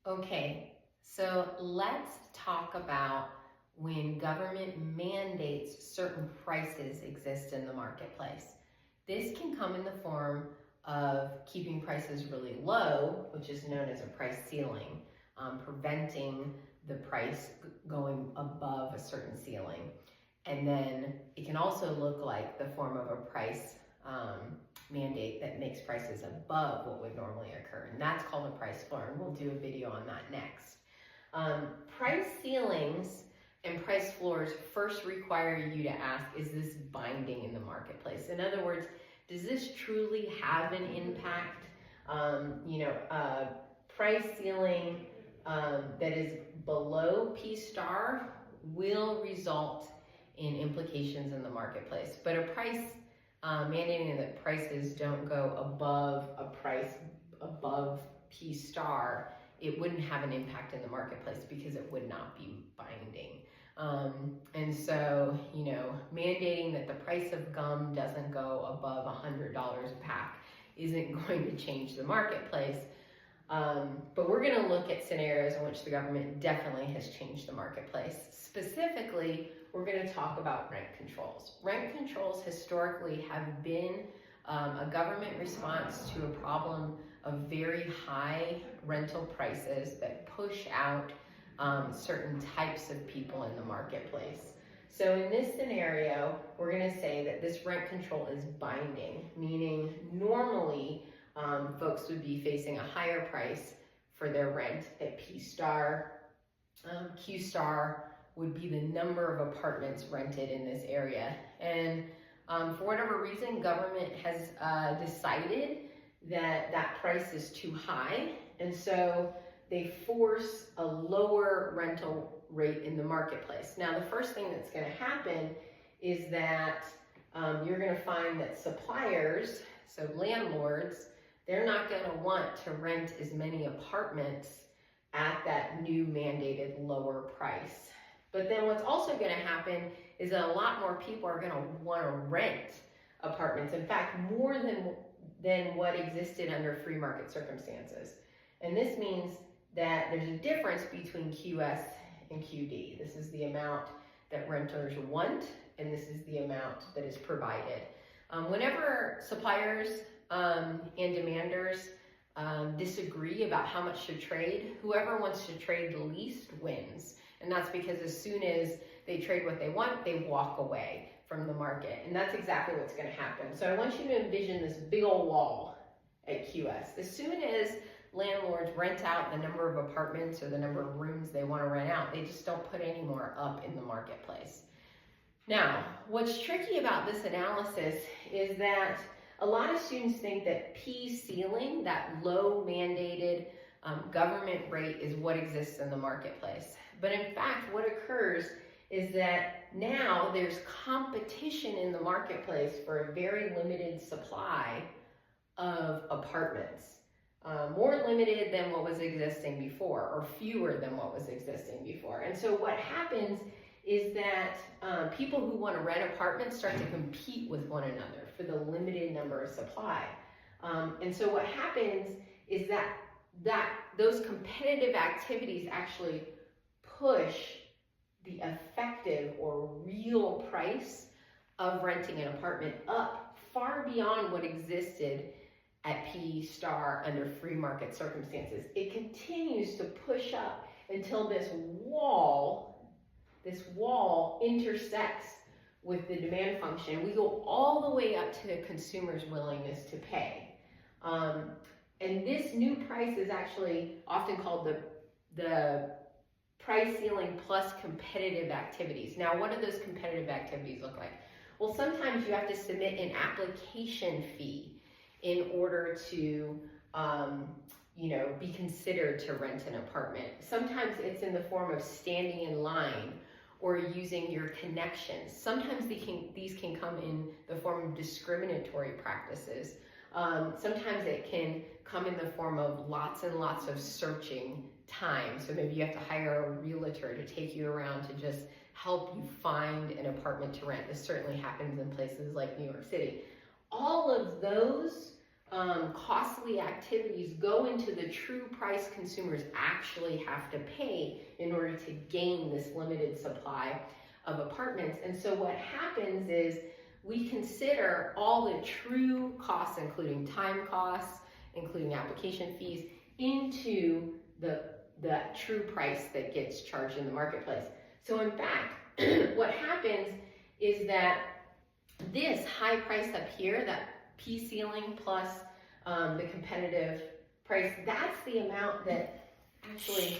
Okay, so let's talk about when government mandates certain prices exist in the marketplace. This can come in the form of keeping prices really low, which is known as a price ceiling, preventing the price going above a certain ceiling. And then it can also look like the form of a price mandate that makes prices above what would normally occur. And that's called a price floor. And we'll do a video on that next. Price ceilings and price floors first require you to ask, is this binding in the marketplace? In other words, does this truly have an impact? Price ceiling that is below P star will result in implications in the marketplace. But a price mandating that prices don't go above a price above P star, it wouldn't have an impact in the marketplace because it would not be binding. And so, mandating that the price of gum doesn't go above $100 a pack isn't going to change the marketplace. But we're going to look at scenarios in which the government definitely has changed the marketplace. Specifically, we're going to talk about rent controls. Rent controls historically have been a government response to a problem of very high rental prices that push out certain types of people in the marketplace. So in this scenario, we're going to say that this rent control is binding, meaning normally folks would be facing a higher price for their rent at P star. Q star would be the number of apartments rented in this area. And for whatever reason, government has decided that that price is too high. And so they force a lower rental rate in the marketplace. Now, the first thing that's going to happen is that you're going to find that suppliers, so landlords, they're not going to want to rent as many apartments at that new mandated lower price. But then what's also going to happen is that a lot more people are going to want to rent apartments. In fact, more than what existed under free market circumstances. And this means that there's a difference between QS and QD. This is the amount that renters want, and this is the amount that is provided. Whenever suppliers and demanders disagree about how much to trade, whoever wants to trade the least wins. And that's because as soon as they trade what they want, they walk away from the market. And that's exactly what's going to happen. So I want you to envision this big old wall at QS. As soon as landlords rent out the number of apartments or the number of rooms they want to rent out, they just don't put any more up in the marketplace. Now, what's tricky about this analysis is that a lot of students think that P ceiling, that low mandated government rate, is what exists in the marketplace. But in fact, what occurs is that now there's competition in the marketplace for a very limited supply of apartments. More limited than what was existing before, or fewer than what was existing before. And so what happens is that people who want to rent apartments start to compete with one another for the limited number of supply. And so what happens is that those competitive activities actually push the effective or real price of renting an apartment up far beyond what existed at P star under free market circumstances. It continues to push up until this wall intersects with the demand function. We go all the way up to the consumer's willingness to pay. And this new price is actually often called the price ceiling plus competitive activities. Now, what do those competitive activities look like? Well, sometimes you have to submit an application fee in order to be considered to rent an apartment. Sometimes it's in the form of standing in line or using your connections. Sometimes these can come in the form of discriminatory practices. Sometimes it can come in the form of lots and lots of searching time. So maybe you have to hire a realtor to take you around to just help you find an apartment to rent. This certainly happens in places like New York City. All of those costly activities go into the true price consumers actually have to pay in order to gain this limited supply of apartments. And so what happens is we consider all the true costs, including time costs, including application fees, into the true price that gets charged in the marketplace. So in fact, what happens is that this high price up here, that P ceiling plus the competitive price, that's the amount that actually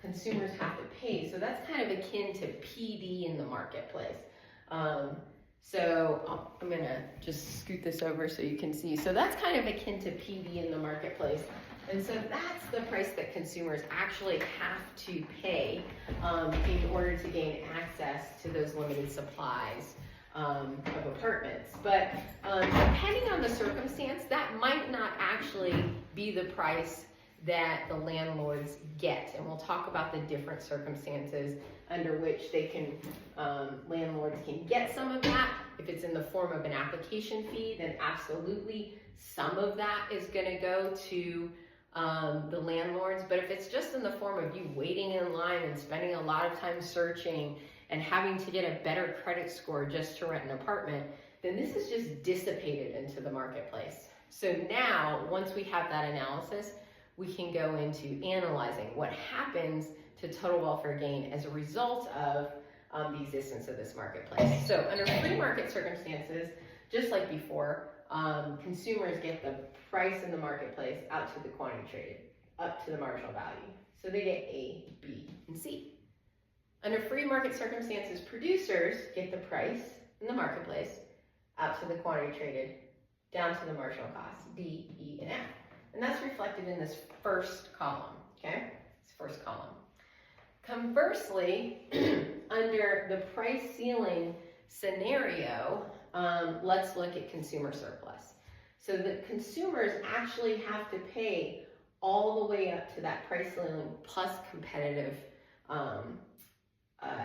consumers have to pay. So that's kind of akin to PD in the marketplace. So I'm gonna just scoot this over so you can see. So that's kind of akin to PD in the marketplace. And so that's the price that consumers actually have to pay in order to gain access to those limited supplies of apartments. But depending on the circumstance, that might not actually be the price that the landlords get. And we'll talk about the different circumstances under which they can, landlords can get some of that. If it's in the form of an application fee, then absolutely some of that is gonna go to the landlords. But if it's just in the form of you waiting in line and spending a lot of time searching and having to get a better credit score just to rent an apartment, then this is just dissipated into the marketplace. So now, once we have that analysis, we can go into analyzing what happens to total welfare gain as a result of the existence of this marketplace. So under free market circumstances, just like before, consumers get the price in the marketplace out to the quantity traded, up to the marginal value. So they get A, B, and C. Under free market circumstances, producers get the price in the marketplace out to the quantity traded, down to the marginal cost, D, E, and F. And that's reflected in this first column, okay? This first column. Conversely, under the price ceiling scenario, let's look at consumer surplus. So the consumers actually have to pay all the way up to that price ceiling plus competitive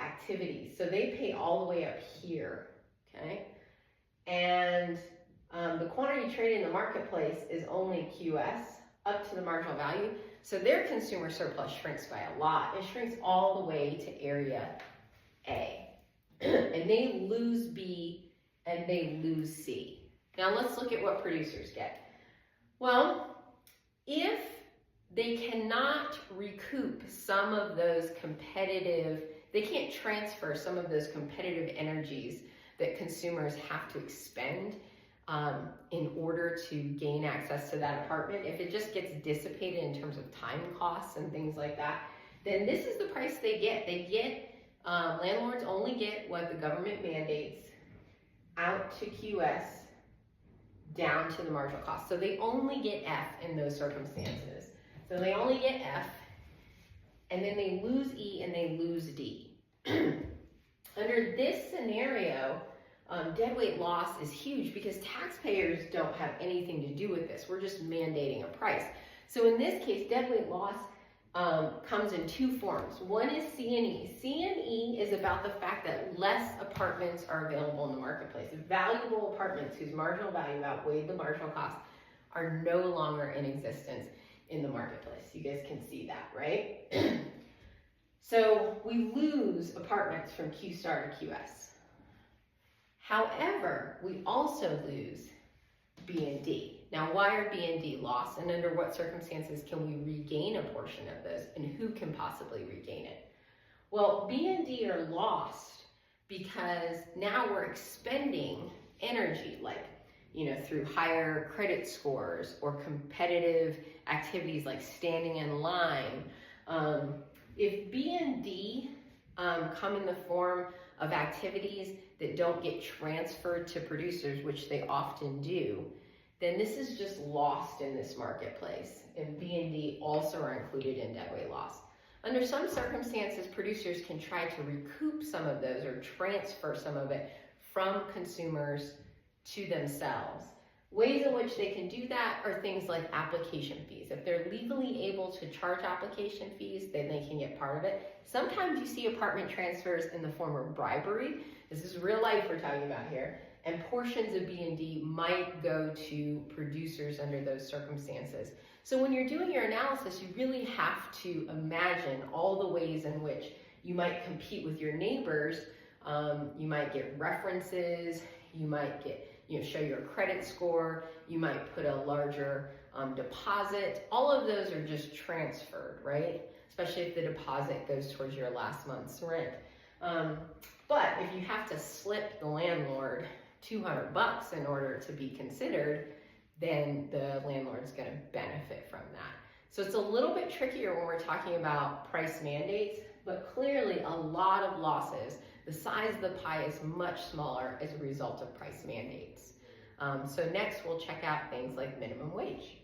activities. So they pay all the way up here, okay? And the quantity traded in the marketplace is only QS up to the marginal value. So their consumer surplus shrinks by a lot. It shrinks all the way to area A. And they lose B and they lose C. Now let's look at what producers get. Well, if they cannot recoup some of those competitive, they can't transfer some of those competitive energies that consumers have to expend in order to gain access to that apartment. If it just gets dissipated in terms of time costs and things like that, then this is the price they get. They get, landlords only get what the government mandates out to QS down to the marginal cost. So they only get F in those circumstances. So they only get F, and then they lose E and they lose D. Under this scenario, deadweight loss is huge because taxpayers don't have anything to do with this. We're just mandating a price. So in this case, deadweight loss comes in two forms. One is C&E. C&E is about the fact that less apartments are available in the marketplace. Valuable apartments whose marginal value outweighed the marginal cost are no longer in existence in the marketplace. You guys can see that, right? So we lose apartments from Q star to QS. However, we also lose B and D. Now, why are B and D lost, and under what circumstances can we regain a portion of this, and who can possibly regain it? Well, B and D are lost because now we're expending energy, like, through higher credit scores or competitive activities like standing in line. If B and D come in the form of activities that don't get transferred to producers, which they often do, then this is just lost in this marketplace, and B and D also are included in deadweight loss. Under some circumstances, producers can try to recoup some of those or transfer some of it from consumers to themselves. Ways in which they can do that are things like application fees. If they're legally able to charge application fees, then they can get part of it. Sometimes you see apartment transfers in the form of bribery. This is real life we're talking about here. and portions of B&D might go to producers under those circumstances. So when you're doing your analysis, you really have to imagine all the ways in which you might compete with your neighbors. You might get references, you might get, show your credit score, you might put a larger deposit. All of those are just transferred, right? Especially if the deposit goes towards your last month's rent. But if you have to slip the landlord $200 in order to be considered, then the landlord's going to benefit from that. So it's a little bit trickier when we're talking about price mandates, but clearly a lot of losses. The size of the pie is much smaller as a result of price mandates. So next we'll check out things like minimum wage.